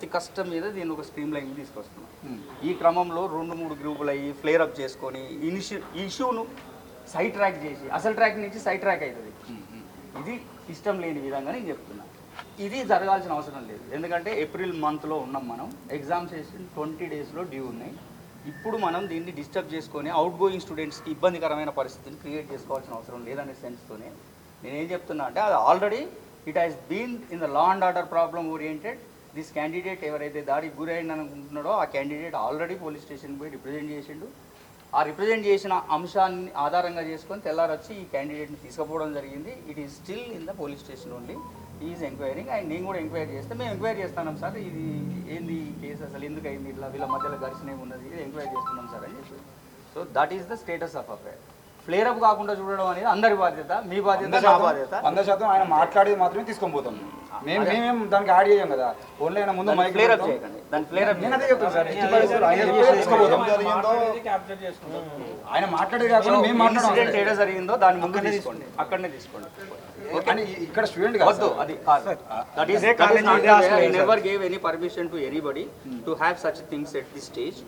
అతి కష్టం మీద దీన్ని ఒక స్ట్రీమ్ లైన్ తీసుకొస్తున్నాం. ఈ క్రమంలో 2-3 గ్రూపులు అయ్యి ఫ్లేర్ అప్ చేసుకొని ఇష్యూను సైడ్ ట్రాక్ చేసి అసలు ట్రాక్ నుంచి సైడ్ ట్రాక్ అవుతుంది. ఇది ఇష్టం లేని విధంగా నేను చెప్తున్నా. ఇది జరగాల్సిన అవసరం లేదు. ఎందుకంటే ఏప్రిల్ మంత్లో ఉన్నాం మనం, ఎగ్జామ్స్ వేసి 20 డేస్లో డ్యూ ఉన్నాయి. ఇప్పుడు మనం దీన్ని డిస్టర్బ్ చేసుకొని అవుట్ గోయింగ్ స్టూడెంట్స్కి ఇబ్బందికరమైన పరిస్థితిని క్రియేట్ చేసుకోవాల్సిన అవసరం లేదనే సెన్స్తోనే నేనేం చెప్తున్నా అంటే అది already it has been in the law and order problem oriented. This candidate ఎవరైతే దాడికి గురైంది అనుకుంటున్నాడో ఆ క్యాండిడేట్ ఆల్రెడీ పోలీస్ స్టేషన్కి పోయి రిప్రజెంట్ చేసిండు. ఆ రిప్రజెంట్ చేసిన అంశాన్ని ఆధారంగా చేసుకొని తెల్లారొచ్చి ఈ క్యాండిడేట్ని తీసుకుపోవడం జరిగింది. It is still in the police station only. Is enquiring. And నేను కూడా ఎంక్వైరీ చేస్తే మేము ఎంక్వైరీ చేస్తున్నాం సార్, ఇది ఏంది కేసు అసలు ఎందుకు అయింది, ఇట్లా వీళ్ళ మధ్యలో ఘర్షణ ఏమున్నది, ఇది ఎంక్వైరీ చేస్తున్నాం సార్ అని చెప్పి. So that is the status of affair. Flare up కాకుండా చూడడం అనేది అందరి బాధ్యత, మీ బాధ్యత, నా బాధ్యత. 100% ఆయన మాట్లాడేది మాత్రమే తీసుకొని పోతాం. మేమేం దానికి యాడ్ చేయం కదా. ఓన్లీ ఆయన ముందు మైక్ ఫ్లేర్ అప్ చేయకండి. దాని ఫ్లేర్ అప్ నేను అదే చెప్తాను సార్. ఆయన మాట్లాడేది కాకుండా మేము మాట్లాడడం ఏదో జరిగిందో దాని ముందు తీసుకోండి, అక్కడనే తీసుకోండి. ఇక్కడ స్టూడెంట్ వద్దు, అది that is not I never gave any permission to anybody to have such things at this stage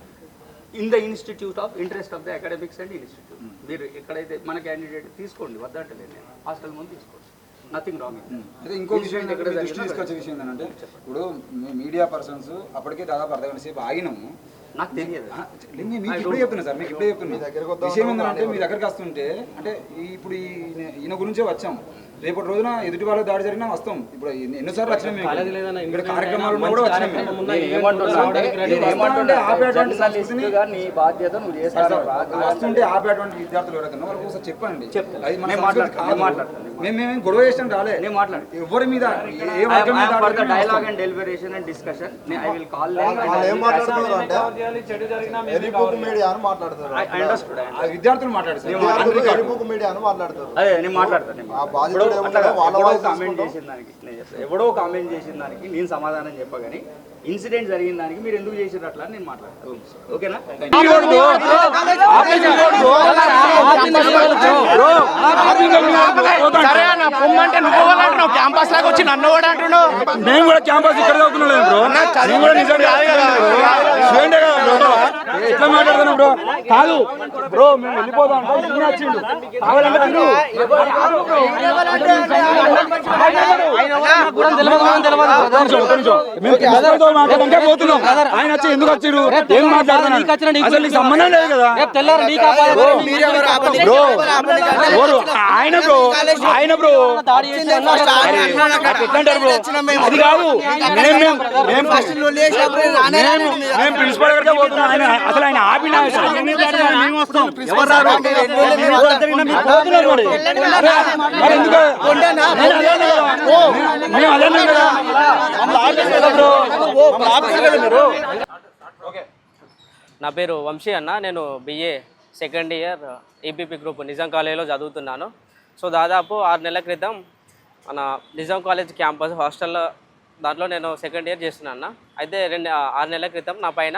in the institute of interest of the academics and institute. మీరు ఎక్కడైతే మన క్యాండిడేట్ తీసుకోండి, వద్దంటే నేను హాస్టల్ ముందు తీసుకోండి, నథింగ్ రాంగ్. అయితే ఇంకో విషయం దృష్టి తీసుకొచ్చే విషయం ఏంటంటే ఇప్పుడు మీడియా పర్సన్స్ అప్పటికే దాదాపు అర్ధగంట సేపు ఆగినాము. నాకు తెలియదు, మీకు ఇప్పుడే చెప్తున్నా సార్, మీకు ఇప్పుడే చెప్తున్నా. విషయం ఏంటంటే మీ దగ్గరికి వస్తుంటే అంటే ఇప్పుడు ఈయన గురించే వచ్చాం. రేపటి రోజున ఎదుటి వాళ్ళకి దాడి జరిగినా వస్తాం. ఇప్పుడు ఎన్నోసార్లు వచ్చినాం మేము, ఇక్కడ కార్యక్రమాలు ఉన్నా కూడా వచ్చినాం మేము. వస్తుంటే ఆపేటువంటి విద్యార్థులు ఎవరైతే వాళ్ళకి ఒకసారి చెప్పండి. మేము గొడవ చేసాం రాలే, ఎవరి మీద ఏ వర్గం మీద dialogue and deliberation and discussion I will call విద్యార్థులు మాట్లాడతారు. అదే నేను మాట్లాడతాను. ఎవడో కామెంట్ చేసిన దానికి నేను సమాధానం చెప్పగానే ఇన్సిడెంట్ జరిగిన దానికి మీరు ఎందుకు చేసారు అట్లా నేను మాట్లాడతాను. ఓకేనా? క్యాంపస్ లాగా వచ్చి నన్ను కూడా అంటున్నావు. మేము కూడా క్యాంపస్ ఇక్కడ చదువుతున్నాం బ్రో. నేను కూడా నిజంగా ఎట్లా మాట్లాడుతున్నాం బ్రో? కాదు బ్రో, మేము వెళ్ళిపోదాం అంటే ఈయన వచ్చిండు. మాట్లాడడానికి పోతున్నాం. ఆయన వచ్చి ఎందుకు వచ్చాడు, ఏం మాట్లాడుతున్నాడు, అసలు నీకు సంబంధం లేదు కదా బ్రో. ఆయన బ్రో, ఆయన బ్రో ఎట్లంటారు బ్రో? అది కాదు, మేము ప్రిన్సిపల్ గారికి పోతున్నాం. ఆయన అసలు ఆయన ఆపిన నా పేరు వంశీ అన్న. నేను BA second year EPP group Nizam కాలేజీలో చదువుతున్నాను. సో దాదాపు 6 నెలల క్రితం మన నిజాం కాలేజ్ క్యాంపస్ హాస్టల్లో దాంట్లో నేను సెకండ్ ఇయర్ చేస్తున్నాను. అయితే 6 నెలల క్రితం నా పైన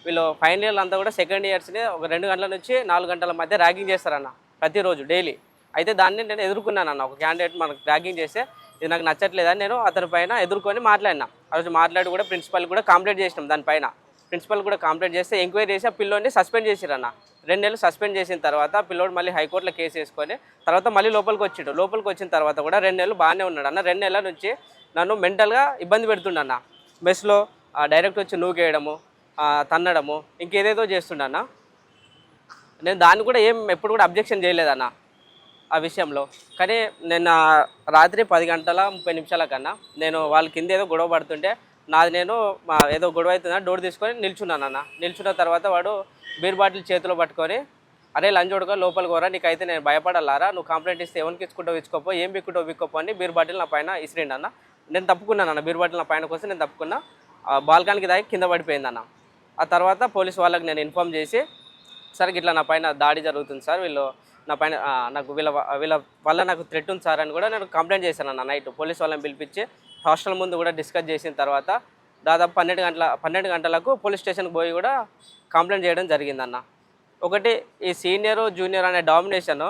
వీళ్ళు ఫైనల్ ఇయర్లు అంతా కూడా సెకండ్ ఇయర్స్ని ఒక 2 గంటల నుంచి 4 గంటల మధ్య ర్యాగింగ్ చేస్తారన్న ప్రతిరోజు డైలీ. అయితే దాన్ని నేను ఎదుర్కొన్నాను అన్న. ఒక క్యాండిడేట్ మనకు ర్యాగింగ్ చేస్తే ఇది నాకు నచ్చట్లేదని నేను అతని పైన ఎదుర్కొని మాట్లాడినా. ఆ రోజు మాట్లాడి కూడా ప్రిన్సిపల్ కూడా కంప్లైంట్ చేసినాం దానిపైన. ప్రిన్సిపల్ కూడా కంప్లైంట్ చేస్తే ఎంక్వైరీ చేసి ఆ పిల్లోడిని సస్పెండ్ చేసిరన్న. 2 నెలలు సస్పెండ్ చేసిన తర్వాత పిల్లోడు మళ్ళీ హైకోర్టులో కేసు వేసుకొని తర్వాత మళ్ళీ లోపలికి వచ్చిండు. లోపలికి వచ్చిన తర్వాత కూడా 2 నెలలు బాగానే ఉన్నాడు అన్న. 2 నెలల నుంచి నన్ను మెంటల్గా ఇబ్బంది పెడుతుండన్న. మెస్లో డైరెక్ట్ వచ్చి నూకేయడము, తన్నడము, ఇంకేదేదో చేస్తుండన్న. నేను దాన్ని కూడా ఎప్పుడు కూడా అబ్జెక్షన్ చేయలేదన్న ఆ విషయంలో. కానీ నేను రాత్రి 10 గంటల 30 నిమిషాల కన్నా నేను వాళ్ళ కింద ఏదో గొడవ పడుతుంటే నేను ఏదో గొడవ అవుతుందని డోర్ తీసుకొని నిల్చున్నాను అన్న. నిల్చున్న తర్వాత వాడు బీర్ బాటిల్ చేతిలో పట్టుకొని, అరే లంచోడుగా లోపలికి పోరా, నీకైతే నేను భయపడాలారా, నువ్వు కంప్లైంట్ ఇస్తే ఎవరికి ఇచ్చుకుంటావు ఇచ్చుకోపో, ఏం బిక్కుంటావు బిక్కోపో అని బీర్ బాటిల్ నా పైన ఇసిరిండి అన్న. నేను తప్పుకున్నాను అన్న. బీర్ బాటిల్ నా పైన కోసం నేను తప్పుకున్నా. బాల్కానికి దాగి కింద పడిపోయింది అన్న. ఆ తర్వాత పోలీస్ వాళ్ళకి నేను ఇన్ఫామ్ చేసి, సార్ ఇట్లా నా పైన దాడి జరుగుతుంది సార్, వీళ్ళు నా పైన నాకు వీళ్ళ వల్ల నాకు థ్రెట్ ఉంది సార్ అని కూడా నేను కంప్లైంట్ చేశాను అన్న. నైట్ పోలీస్ వాళ్ళని పిలిపించి హాస్టల్ ముందు కూడా డిస్కస్ చేసిన తర్వాత దాదాపు 12 గంటలకు పోలీస్ స్టేషన్కి పోయి కూడా కంప్లైంట్ చేయడం జరిగిందన్న. ఒకటి ఈ సీనియర్ జూనియర్ అనే డామినేషను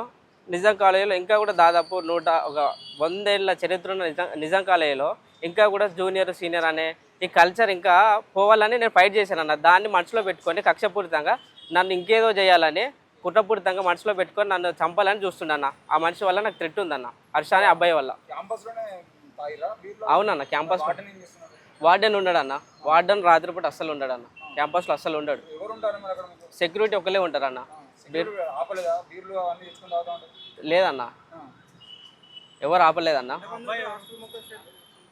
నిజాం కాలేజీలో ఇంకా కూడా దాదాపు 100 ఏళ్ళ చరిత్ర ఉన్న నిజాం కాలేజీలో ఇంకా కూడా జూనియర్ సీనియర్ అనే ఈ కల్చర్ ఇంకా పోవాలని నేను ఫైట్ చేశానన్న. దాన్ని మనసులో పెట్టుకొని కక్షపూరితంగా నన్ను ఇంకేదో చేయాలని కుట్రపూరితంగా మనసులో పెట్టుకొని నన్ను చంపాలని చూస్తుండన్న. ఆ మనిషి వల్ల నాకు థ్రెట్ ఉందన్న, హర్ష అనే అబ్బాయి వల్ల. అవునన్న, క్యాంపస్ వార్డెన్ ఉండడన్న. వార్డెన్ రాత్రిపూట అస్సలు ఉండడన్న, క్యాంపస్లో అస్సలు ఉండడు. సెక్యూరిటీ ఒకళ్ళే ఉంటారన్న. లేదన్న, ఎవరు ఆపలేదన్న.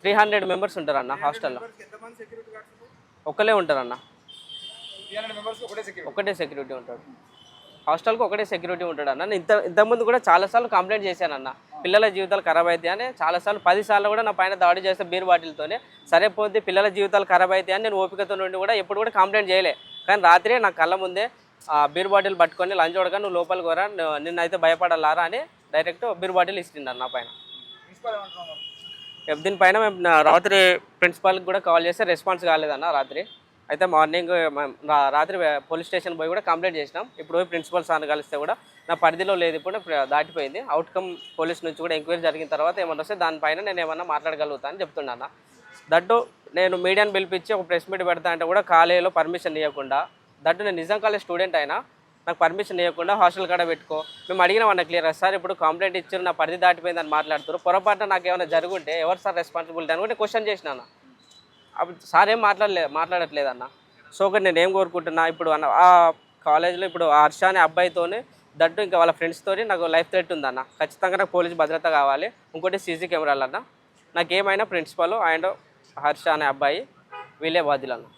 300 మెంబర్స్ ఉంటారన్న హాస్టల్లో. ఒకళ్ళే ఉంటారన్న, ఒకటే సెక్యూరిటీ ఉంటాడు హాస్టల్కి, ఒకటే సెక్యూరిటీ ఉంటాడు అన్న. నేను ఇంతకుముందు కూడా చాలాసార్లు కంప్లైంట్ చేశానన్న, పిల్లల జీవితాలు ఖరాబ్ అవుతాయి అని. చాలాసార్లు 10 సార్లు కూడా నా పైన దాడి చేస్తే బీర్ బాటిల్తోనే. సరే పోతే పిల్లల జీవితాలు ఖరాబ్ అవుతాయి అని నేను ఓపికతో నుండి కూడా ఎప్పుడు కూడా కంప్లైంట్ చేయలే. కానీ రాత్రి నా కళ్ళ ముందే బీర్ బాటిల్ పట్టుకొని లంచ్ చూడగా నువ్వు లోపలికి పోరా, నిన్నైతే భయపడాలారా అని డైరెక్ట్ బీర్ బాటిల్ ఇస్తుండను నా పైన. దీనిపైన మేము రాత్రి ప్రిన్సిపాల్కి కూడా కాల్ చేస్తే రెస్పాన్స్ కాలేదన్న రాత్రి. అయితే మార్నింగ్ రాత్రి పోలీస్ స్టేషన్ పోయి కూడా కంప్లైంట్ చేసినాం. ఇప్పుడు పోయి ప్రిన్సిపల్ సార్ని కలిస్తే కూడా నా పరిధిలో లేదు, ఇప్పుడు దాటిపోయింది. అవుట్కమ్ పోలీస్ నుంచి కూడా ఎంక్వైరీ జరిగిన తర్వాత ఏమన్నా వస్తే దానిపైన నేను ఏమన్నా మాట్లాడగలుగుతా అని చెప్తున్నాను. దట్టు నేను మీడియాని పిలిపించి ఒక ప్రెస్ మీట్ పెడతా అంటే కూడా కాలేజీలో పర్మిషన్ ఇవ్వకుండా, దట్టు నేను నిజాం కాలేజ్ స్టూడెంట్ అయినా నాకు పర్మిషన్ ఇవ్వకుండా హాస్టల్ కాడ పెట్టుకో. మేము అడిగినామన్నా క్లియర్గా, సార్ ఇప్పుడు కంప్లైంట్ ఇచ్చారు నా పరిధి దాటిపోయిందని మాట్లాడుతారు, పొరపాటున నాకు ఏమైనా జరుగుంటే ఎవరు సార్ రెస్పాన్సిబిలిటీ అని కూడా క్వశ్చన్ చేసినాను. అప్పుడు సార్ ఏం మాట్లాడట్లేదన్న. సో ఒకటి నేను ఏం కోరుకుంటున్నా, ఇప్పుడు అన్న ఆ కాలేజీలో ఇప్పుడు హర్ష అనే అబ్బాయితోనే దట్టు ఇంకా వాళ్ళ ఫ్రెండ్స్తో నాకు లైఫ్ థ్రెట్ ఉందన్న. ఖచ్చితంగా నాకు పోలీస్ భద్రత కావాలి. ఇంకోటి సీసీ కెమెరాలు అన్న. నాకేమైనా ప్రిన్సిపల్ అండ్ హర్ష అనే అబ్బాయి వీళ్ళే బాధ్యులు అన్న.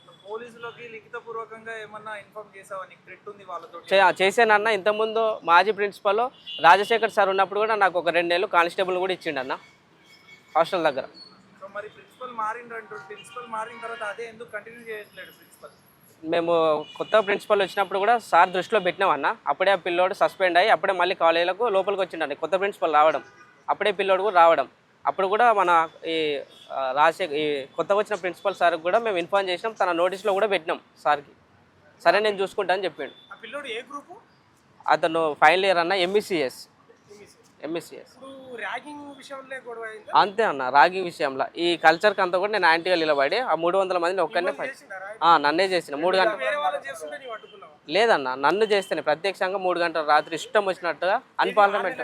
చేశానన్న. ఇంతకుముందు మాజీ ప్రిన్సిపల్ రాజశేఖర్ సార్ ఉన్నప్పుడు కూడా నాకు ఒక 2 నెలలు కానిస్టేబుల్ కూడా ఇచ్చిండన్న హాస్టల్ దగ్గర. మేము కొత్త ప్రిన్సిపల్ వచ్చినప్పుడు కూడా సార్ దృష్టిలో పెట్టినామన్న. అప్పుడే ఆ పిల్లోడు సస్పెండ్ అయ్యి అప్పుడే మళ్ళీ కాలేజీలకు లోపలికి వచ్చిండండి. కొత్త ప్రిన్సిపల్ రావడం, అప్పుడే పిల్లోడు కూడా రావడం. అప్పుడు కూడా మన ఈ రాజశేఖర్ ఈ కొత్తగా వచ్చిన ప్రిన్సిపల్ సార్కి కూడా మేము ఇన్ఫార్మ్ చేసినాం, తన నోటీస్లో కూడా పెట్టినాం సార్కి. సరే నేను చూసుకుంటా అని చెప్పాడు. అతను ఫైనల్ ఇయర్ అన్న, ఎంఈసిఎస్. అంతే అన్న, ర్యాగింగ్ విషయంలో ఈ కల్చర్కి అంతా కూడా నేను యాంటీగా నిలబడి ఆ 300 మందిని ఒక్కనే నన్నే చేసిన 3 గంటలు. లేదన్న, నన్ను చేస్తేనే ప్రత్యక్షంగా 3 గంటలు రాత్రి ఇష్టం వచ్చినట్టుగా అన్పార్లమెంట్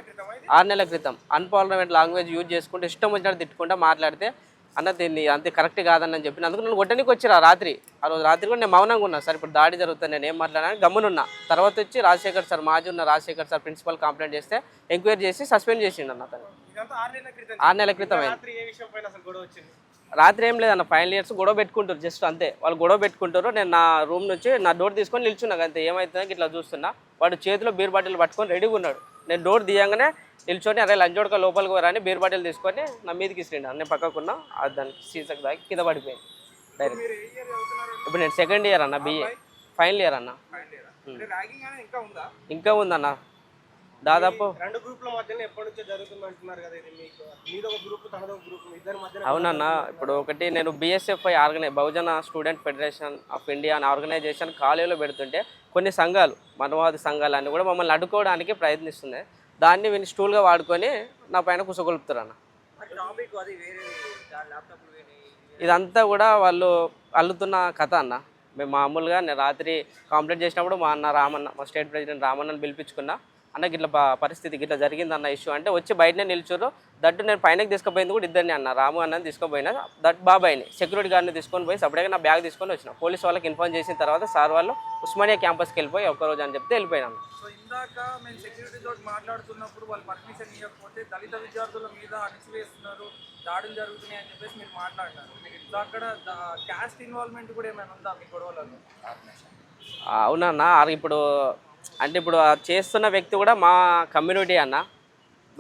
6 నెలల క్రితం అన్పార్లమెంట్ లాంగ్వేజ్ యూజ్ చేసుకుంటే ఇష్టం వచ్చినట్టు తిట్టుకుంటా మాట్లాడితే అన్న దీన్ని అంతే కరెక్ట్ కాదని చెప్పిన అందుకు నన్ను కొట్టడానికి వచ్చారు ఆ రోజు రాత్రి కూడా నేను మౌనంగా ఉన్నా. సార్ ఇప్పుడు దాడి జరుగుతుంది నేను ఏం మాట్లాడాను గమ్మునున్నా. తర్వాత వచ్చి రాజశేఖర్ సార్ మాజీ ఉన్న రాజశేఖర్ సార్ ప్రిన్సిపల్ కంప్లైంట్ చేస్తే ఎంక్వైరీ చేసి సస్పెండ్ చేసిండు అన్న. అతను 6 నెలల క్రితం రాత్రి ఏం లేదన్న, ఫైనల్ ఇయర్స్ గొడవ పెట్టుకుంటారు జస్ట్ అంతే. వాళ్ళు గొడవ పెట్టుకుంటారు. నేను నా రూమ్ నుంచి నా డోర్ తీసుకొని నిల్చున్నా అంతే. ఏమవుతుందని ఇట్లా చూస్తున్నా, వాడు చేతిలో బీర్ బాటిల్ పట్టుకొని రెడీగా ఉన్నాడు. నేను డోర్ తీయంగానే నిల్చొని అరే లంచ్ ఉడక లోపలికి పోరాని బీర్ బాటిల్ తీసుకొని నా మీదకి ఇస్తుండే. నేను పక్కకున్నా, దానికి సీసకు దాకి కింద పడిపోయింది డైరెక్ట్. ఇప్పుడు నేను సెకండ్ ఇయర్ అన్న, బిఏ ఫైనల్ ఇయర్ అన్న. ఇంకా ఉందన్న, దాదాపు 2 గ్రూపుల మధ్యలో ఎప్పటి నుంచో జరుగుతుంది అంటున్నారు కదా, ఇది మీకు మీదొక గ్రూప్ తనదొక గ్రూప్ ఇద్దరి మధ్య. అవునన్న, ఇప్పుడు ఒకటి నేను బిఎస్ఎఫ్ఐ బహుజన స్టూడెంట్ ఫెడరేషన్ ఆఫ్ ఇండియా అనే ఆర్గనైజేషన్ కాలేజీలో పెడుతుంటే కొన్ని సంఘాలు మనవాది సంఘాలన్నీ కూడా మమ్మల్ని అడ్డుకోవడానికి ప్రయత్నిస్తున్నాయి. దాన్ని వీళ్ళు స్టూల్గా వాడుకొని నా పైన కుసగొలుపుతారు అన్న. ఇదంతా కూడా వాళ్ళు అల్లుతున్న కథ అన్న. మేము మామూలుగా నేను రాత్రి కంప్లైంట్ చేసినప్పుడు మా అన్న రామన్న, మా స్టేట్ ప్రెసిడెంట్ రామన్నని పిలిపించుకున్నా. అన్న గిట్లా పరిస్థితి గిట్లా జరిగింది అన్న ఇష్యూ అంటే వచ్చి బయటనే నిల్చురు. దట్టు నేను పైనకి తీసుకుపోయింది కూడా ఇద్దరిని అన్న, రాము అన్నని తీసుకుపోయినా, దట్ బాబాయ్ని సెక్యూరిటీ గార్డ్ని తీసుకొని పోయి సపరేట్గా నా బ్యాగ్ తీసుకొని వచ్చిన. పోలీస్ వాళ్ళకి ఇన్ఫార్మ్ చేసిన తర్వాత సార్ వాళ్ళు ఉస్మానియా క్యాంపస్కి వెళ్ళిపోయి ఒక్కరోజు అని చెప్తే వెళ్ళిపోయినాను. సో ఇందాక మేము సెక్యూరిటీతో మాట్లాడుతున్నప్పుడు వాళ్ళు పర్మిషన్ ఇవ్వకపోతే దళిత విద్యార్థుల మీద అణిచివేస్తున్నారు, దాడులు జరుగుతున్నాయి అని చెప్పేసి మీరు మాట్లాడినారు. సో అక్కడ క్యాస్ట్ ఇన్వాల్వ్మెంట్ కూడా ఏమైనా ఉందా మీ గొడవలలో? అవునన్నా, ఇప్పుడు అంటే ఇప్పుడు చేస్తున్న వ్యక్తి కూడా మా కమ్యూనిటీ అన్న.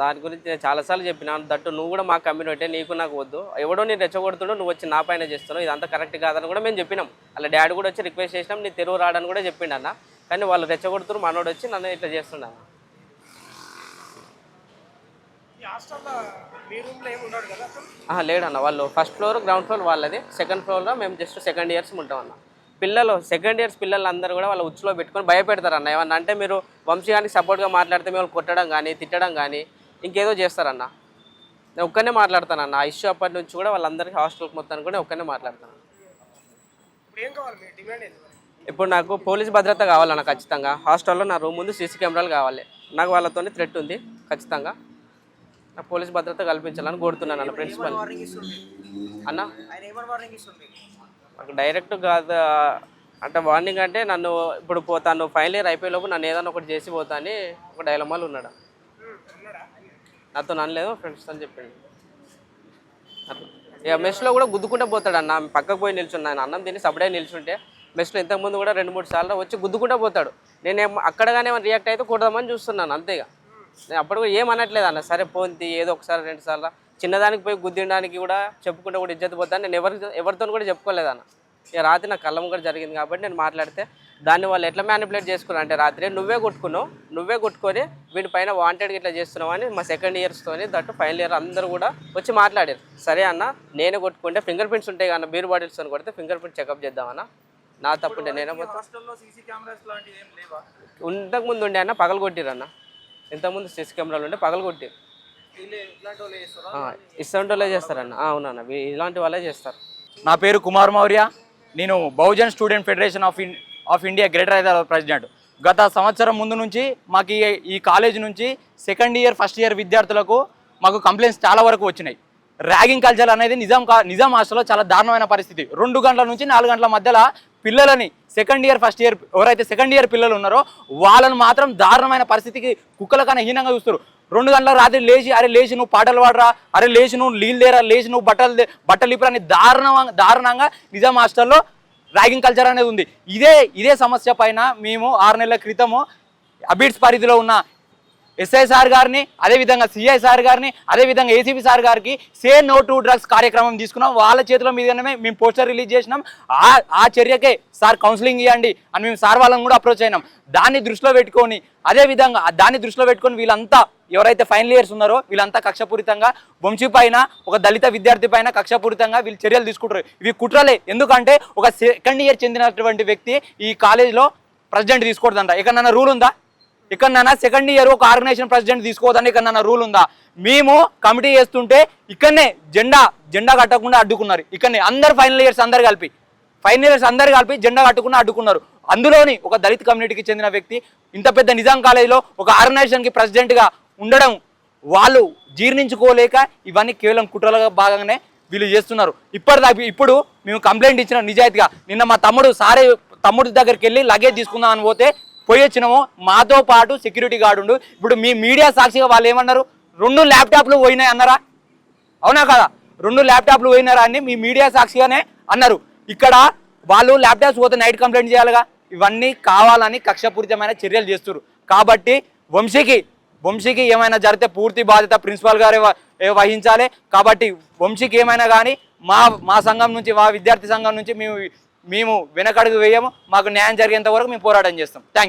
దాని గురించి నేను చాలాసార్లు చెప్పినాను. దట్టు నువ్వు కూడా మా కమ్యూనిటీ, నీకు నాకు వద్దు, ఎవడో నేను రెచ్చగొడుతుండో నువ్వు వచ్చి నా పైన చేస్తున్నావు, ఇదంతా కరెక్ట్ కాదని కూడా మేము చెప్పినాం. అలా డాడీ కూడా వచ్చి రిక్వెస్ట్ చేసినాం, నీ తెరువు రాడని కూడా చెప్పిండు అన్న. కానీ వాళ్ళు రెచ్చగొడుతున్నారు, మనోడు వచ్చి నన్ను ఇట్లా చేస్తున్నాను. లేడన్న, వాళ్ళు ఫస్ట్ ఫ్లోర్ గ్రౌండ్ ఫ్లోర్ వాళ్ళది, సెకండ్ ఫ్లోర్లో మేము జస్ట్ సెకండ్ ఇయర్స్ ఉంటాం అన్న. పిల్లలు సెకండ్ ఇయర్స్ పిల్లలందరూ కూడా వాళ్ళ ఉచ్చులో పెట్టుకొని భయపెడతారు అన్న. ఏమన్నా అంటే మీరు వంశీగానికి సపోర్ట్గా మాట్లాడితే మేము కొట్టడం కానీ తిట్టడం కానీ ఇంకేదో చేస్తారన్న. నేను ఒక్కనే మాట్లాడతానన్న. ఆ ఇష్యూ అప్పటి నుంచి కూడా వాళ్ళందరికీ హాస్టల్కి మొత్తానికి కూడా ఒక్కనే మాట్లాడతాను. ఏం కావాలి మీ డిమాండ్ ఏంది మరి? ఇప్పుడు నాకు పోలీస్ భద్రత కావాలన్న ఖచ్చితంగా. హాస్టల్లో నా రూమ్ ముందు సీసీ కెమెరాలు కావాలి. నాకు వాళ్ళతో థ్రెట్ ఉంది ఖచ్చితంగా. నాకు పోలీస్ భద్రత కల్పించాలని కోరుతున్నాను అన్న ప్రిన్సిపల్ వార్నింగ్ ఇస్తుంది అన్న. ఆయన ఏమని వార్నింగ్ ఇస్తుంది? నాకు డైరెక్ట్ కాదు అంటే వార్నింగ్ అంటే నన్ను ఇప్పుడు పోతాను ఫైనల్ ఇయర్ అయిపోయే లోపు నన్ను ఏదైనా ఒకటి చేసి పోతా అని ఒక డైలమాలు ఉన్నాడు. ఉన్నాడా? నాతో అనలేదు ఫ్రెండ్స్ అని చెప్పిండు అట్లా. ఇక మెస్లో కూడా గుద్దుకుంటే పోతాడు అన్న. పక్కకు పోయి నిల్చున్నాను అన్నం తిని సపడే నిల్చుంటే మెస్లో ఇంతకుముందు కూడా 2-3 సార్లు వచ్చి గుద్దుకుంటే పోతాడు. నేను అక్కడ కానీ ఏమైనా రియాక్ట్ అయితే కొడదామని చూస్తున్నాను అంతేగా. నేను అప్పుడు కూడా ఏమనట్లేదు అన్న. సరే పోంది ఏదో ఒకసారి 2 సార్లు చిన్నదానికి పోయి గుద్దించడానికి కూడా చెప్పుకుంటే కూడా ఇజ్జత్ పోతాను. నేను ఎవరితో కూడా చెప్పుకోలేదు అన్న. ఇక రాత్రి నాకు కళ్ళం కూడా జరిగింది కాబట్టి నేను మాట్లాడితే దాన్ని వాళ్ళు ఎట్లా మ్యానిపులేట్ చేసుకున్నారు అంటే రాత్రి నువ్వే కొట్టుకొని వీటిపైన వాంటెడ్గా ఇట్లా చేస్తున్నావు అని మా సెకండ్ ఇయర్స్తోని దట్టు ఫైనల్ ఇయర్ అందరూ కూడా వచ్చి మాట్లాడారు. సరే అన్న నేనే కొట్టుకుంటే ఫింగర్ ప్రింట్స్ ఉంటాయి అన్న. బీర్ బాటిల్స్తో కొడితే ఫింగర్ ప్రింట్ చెకప్ చేద్దామన్నా. నా తప్పుంటే నేనే హాస్టల్లో సీసీ కెమెరాస్ లాంటివి ఏం లేవా? ఇంతకుముందు ఉండే అన్న పగలు కొట్టిరు అన్న. ఇంతకుముందు సీసీ కెమెరాలు ఉండే పగలు కొట్టిరు. ఇట్లాంటి వాళ్ళు చేస్తారా? ఇష్టంటి వాళ్ళే చేస్తారన్న. అవునన్న ఇలాంటి వాళ్ళే చేస్తారు. నా పేరు కుమార్ మౌర్య. నేను Bahujan student federation of India greater Hyderabad president. గత సంవత్సరం ముందు నుంచి మాకు ఈ కాలేజ్ నుంచి సెకండ్ ఇయర్ ఫస్ట్ ఇయర్ విద్యార్థులకు మాకు కంప్లైంట్స్ చాలా వరకు వచ్చినాయి. ర్యాగింగ్ కల్చర్ అనేది నిజాం హాస్టల్లో చాలా దారుణమైన పరిస్థితి. 2 గంటల నుంచి 4 గంటల మధ్యలో పిల్లలని సెకండ్ ఇయర్ ఫస్ట్ ఇయర్ ఎవరైతే సెకండ్ ఇయర్ పిల్లలు ఉన్నారో వాళ్ళని మాత్రం దారుణమైన పరిస్థితికి కుక్కల కన్నా హీనంగా చూస్తారు. 2 గంటల రాత్రి లేచి నువ్వు పాటలు పాడరా, లేచి నువ్వు నీళ్ళు లేరా, లేచి నువ్వు బట్టలు ఇప్పురా అని దారుణంగా నిజాం హాస్టల్లో ర్యాగింగ్ కల్చర్ అనేది ఉంది. ఇదే సమస్య పైన మేము 6 నెలల క్రితము అబిడ్స్ పరిధిలో ఉన్న ఎస్ఐ సార్ గారిని, అదేవిధంగా సిఐ సార్ గారిని, అదేవిధంగా ఏసీపీ సార్ గారికి సే నో టు డ్రగ్స్ కార్యక్రమం తీసుకున్నాం. వాళ్ళ చేతుల మీదనే మేము పోస్టర్ రిలీజ్ చేసినాం. ఆ చర్యకే సార్ కౌన్సిలింగ్ ఇవ్వండి అని మేము సార్ వాళ్ళని కూడా అప్రోచ్ అయినాం. దాన్ని దృష్టిలో పెట్టుకొని వీళ్ళంతా ఎవరైతే ఫైనల్ ఇయర్స్ ఉన్నారో వీళ్ళంతా కక్షపూరితంగా వంశీ పైన, ఒక దళిత విద్యార్థి పైన కక్షపూరితంగా వీళ్ళు చర్యలు తీసుకుంటారు. ఇవి కుట్రలే. ఎందుకంటే ఒక సెకండ్ ఇయర్ చెందినటువంటి వ్యక్తి ఈ కాలేజ్లో ప్రెసిడెంట్ తీసుకోవద్దంట. ఎక్కడన్నా రూల్ ఉందా? ఎక్కడన్నా సెకండ్ ఇయర్ ఒక ఆర్గనైజేషన్ ప్రెసిడెంట్ తీసుకోవద్దని ఎక్కడన్నా రూల్ ఉందా? మేము కమిటీ చేస్తుంటే ఇక్కడనే జెండా కట్టకుండా అడ్డుకున్నారు. ఇక్కడనే అందరు ఫైనల్ ఇయర్స్ అందరు కలిపి జెండా కట్టకుండా అడ్డుకున్నారు. అందులోని ఒక దళిత కమ్యూనిటీకి చెందిన వ్యక్తి ఇంత పెద్ద నిజాం కాలేజీలో ఒక ఆర్గనైజేషన్కి ప్రెసిడెంట్గా ఉండడం వాళ్ళు జీర్ణించుకోలేక ఇవన్నీ కేవలం కుట్రలుగా భాగంగానే వీళ్ళు చేస్తున్నారు. ఇప్పుడు మేము కంప్లైంట్ ఇచ్చినాం నిజాయితీగా. నిన్న మా తమ్ముడు దగ్గరికి వెళ్ళి లగేజ్ తీసుకుందాం అని పోయి వచ్చినాము. మాతో పాటు సెక్యూరిటీ గార్డు ఉండు. ఇప్పుడు మీ మీడియా సాక్షిగా వాళ్ళు ఏమన్నారు? 2 ల్యాప్టాప్లు పోయినాయి అన్నారా? అవునా కదా? 2 ల్యాప్టాప్లు పోయినారా అని మీ మీడియా సాక్షిగానే అన్నారు. ఇక్కడ వాళ్ళు ల్యాప్టాప్స్ పోతే నైట్ కంప్లైంట్ చేయాలిగా. ఇవన్నీ కావాలని కక్షపూరితమైన చర్యలు చేస్తున్నారు. కాబట్టి వంశీకి ఏమైనా జరిగితే పూర్తి బాధ్యత ప్రిన్సిపాల్ గారే వహించాలి. కాబట్టి వంశీకి ఏమైనా కానీ మా సంఘం నుంచి, మా విద్యార్థి సంఘం నుంచి మేము వెనకడుగు వేయము. మాకు న్యాయం జరిగేంత వరకు మేము పోరాటం చేస్తాం. Thank you.